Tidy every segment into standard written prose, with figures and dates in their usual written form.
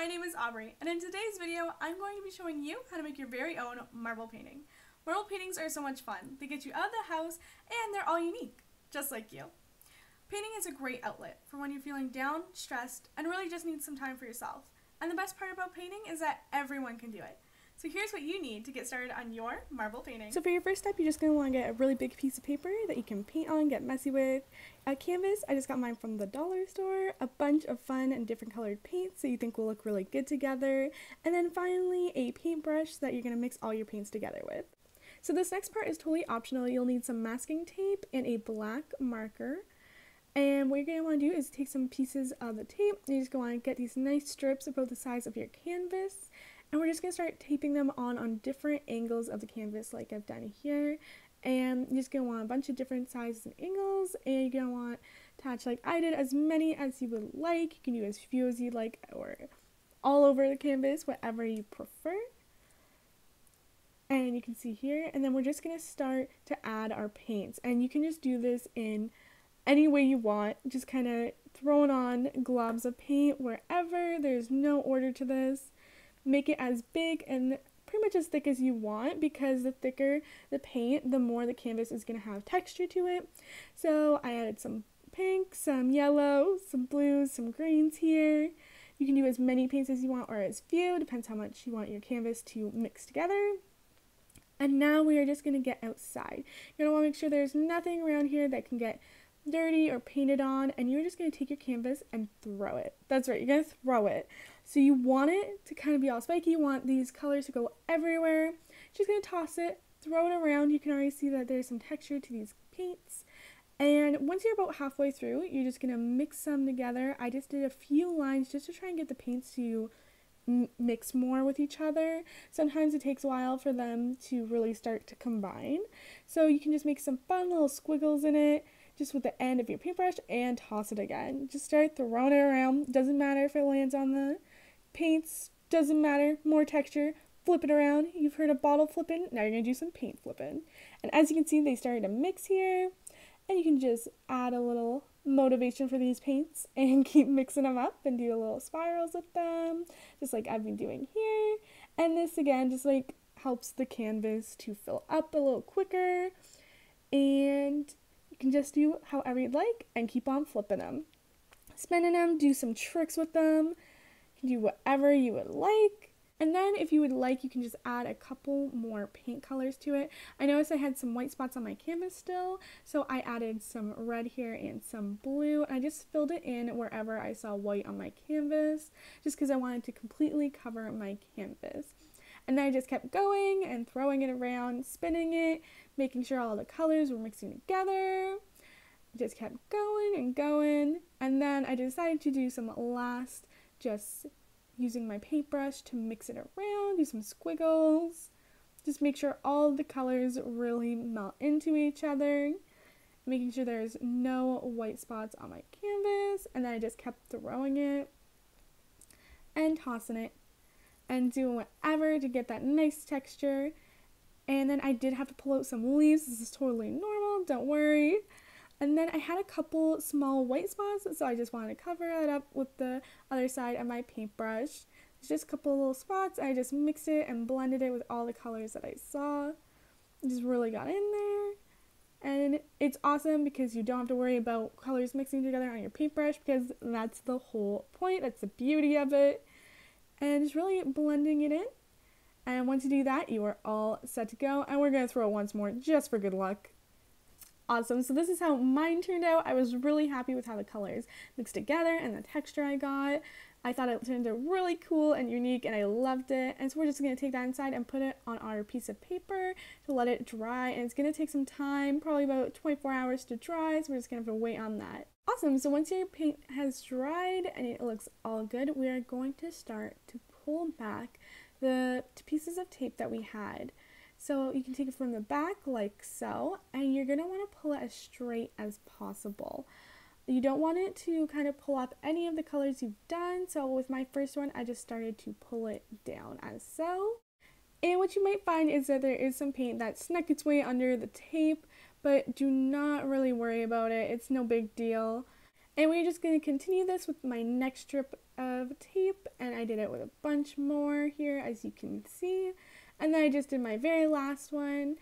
my name is Aubrey, and in today's video, I'm going to be showing you how to make your very own marble painting. Marble paintings are so much fun. They get you out of the house, and they're all unique, just like you. Painting is a great outlet for when you're feeling down, stressed, and really just need some time for yourself. And the best part about painting is that everyone can do it. So here's what you need to get started on your marble painting. So for your first step, you're just going to want to get a really big piece of paper that you can paint on, get messy with. A canvas, I just got mine from the dollar store. A bunch of fun and different colored paints that you think will look really good together. And then finally, a paintbrush that you're going to mix all your paints together with. So this next part is totally optional. You'll need some masking tape and a black marker. And what you're going to want to do is take some pieces of the tape. You just want to get these nice strips about the size of your canvas. And we're just going to start taping them on different angles of the canvas like I've done here. And you're just going to want a bunch of different sizes and angles. And you're going to want to attach, like I did, as many as you would like. You can do as few as you like or all over the canvas, whatever you prefer. And you can see here. And then we're just going to start to add our paints. And you can just do this in any way you want. Just kind of throwing on globs of paint wherever. There's no order to this. Make it as big and pretty much as thick as you want, because the thicker the paint, the more the canvas is going to have texture to it. So I added some pink, some yellow, some blues, some greens here. You can do as many paints as you want or as few, depends how much you want your canvas to mix together. And now we are just going to get outside. You're going to want to make sure there's nothing around here that can get dirty or painted on, and you're just going to take your canvas and throw it. That's right, you're going to throw it. So you want it to kind of be all spiky, you want these colors to go everywhere. Just going to toss it, throw it around. You can already see that there's some texture to these paints. And once you're about halfway through, you're just going to mix them together. I just did a few lines just to try and get the paints to mix more with each other. Sometimes it takes a while for them to really start to combine. So you can just make some fun little squiggles in it, just with the end of your paintbrush, and toss it again. Just start throwing it around. Doesn't matter if it lands on the paints, doesn't matter. More texture, flip it around. You've heard of bottle flipping, now you're going to do some paint flipping. And as you can see, they started to mix here, and you can just add a little motivation for these paints and keep mixing them up and do little spirals with them, just like I've been doing here. And this again just like helps the canvas to fill up a little quicker, and you can just do however you'd like and keep on flipping them, spinning them, do some tricks with them. You can do whatever you would like. And then if you would like, you can just add a couple more paint colors to it. I noticed I had some white spots on my canvas still, so I added some red here and some blue. And I just filled it in wherever I saw white on my canvas, just because I wanted to completely cover my canvas. And then I just kept going and throwing it around, spinning it, making sure all the colors were mixing together. Just kept going and going. And then I decided to do some last, just using my paintbrush to mix it around, do some squiggles. Just make sure all the colors really melt into each other. Making sure there's no white spots on my canvas. And then I just kept throwing it and tossing it and doing whatever to get that nice texture. And then I did have to pull out some leaves. This is totally normal, don't worry. And then I had a couple small white spots, so I just wanted to cover it up with the other side of my paintbrush. It's just a couple little spots. I just mixed it and blended it with all the colors that I saw. It just really got in there. And it's awesome because you don't have to worry about colors mixing together on your paintbrush, because that's the whole point. That's the beauty of it. And just really blending it in. And once you do that, you are all set to go. And we're going to throw it once more just for good luck. Awesome. So this is how mine turned out. I was really happy with how the colors mixed together and the texture I got. I thought it turned out really cool and unique, and I loved it. And so we're just going to take that inside and put it on our piece of paper to let it dry. And it's going to take some time, probably about 24 hours to dry. So we're just going to have to wait on that. Awesome. So once your paint has dried and it looks all good, we are going to start to pull back the pieces of tape that we had. So you can take it from the back like so, and you're going to want to pull it as straight as possible. You don't want it to kind of pull up any of the colors you've done. So with my first one, I just started to pull it down as so. And what you might find is that there is some paint that snuck its way under the tape, but do not really worry about it. It's no big deal. And we're just going to continue this with my next strip of tape, and I did it with a bunch more here, as you can see. And then I just did my very last one,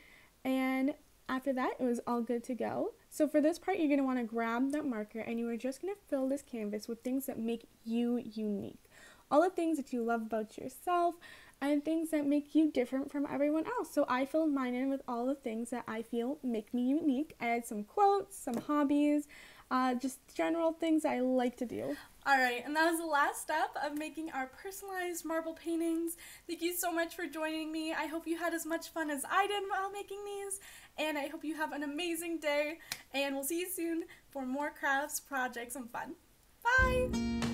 and after that it was all good to go. So for this part, you're going to want to grab that marker, and you are just going to fill this canvas with things that make you unique. All the things that you love about yourself, and things that make you different from everyone else. So I filled mine in with all the things that I feel make me unique. I had some quotes, some hobbies, just general things I like to do. Alright, and that was the last step of making our personalized marble paintings. Thank you so much for joining me. I hope you had as much fun as I did while making these, and I hope you have an amazing day, and we'll see you soon for more crafts, projects, and fun. Bye!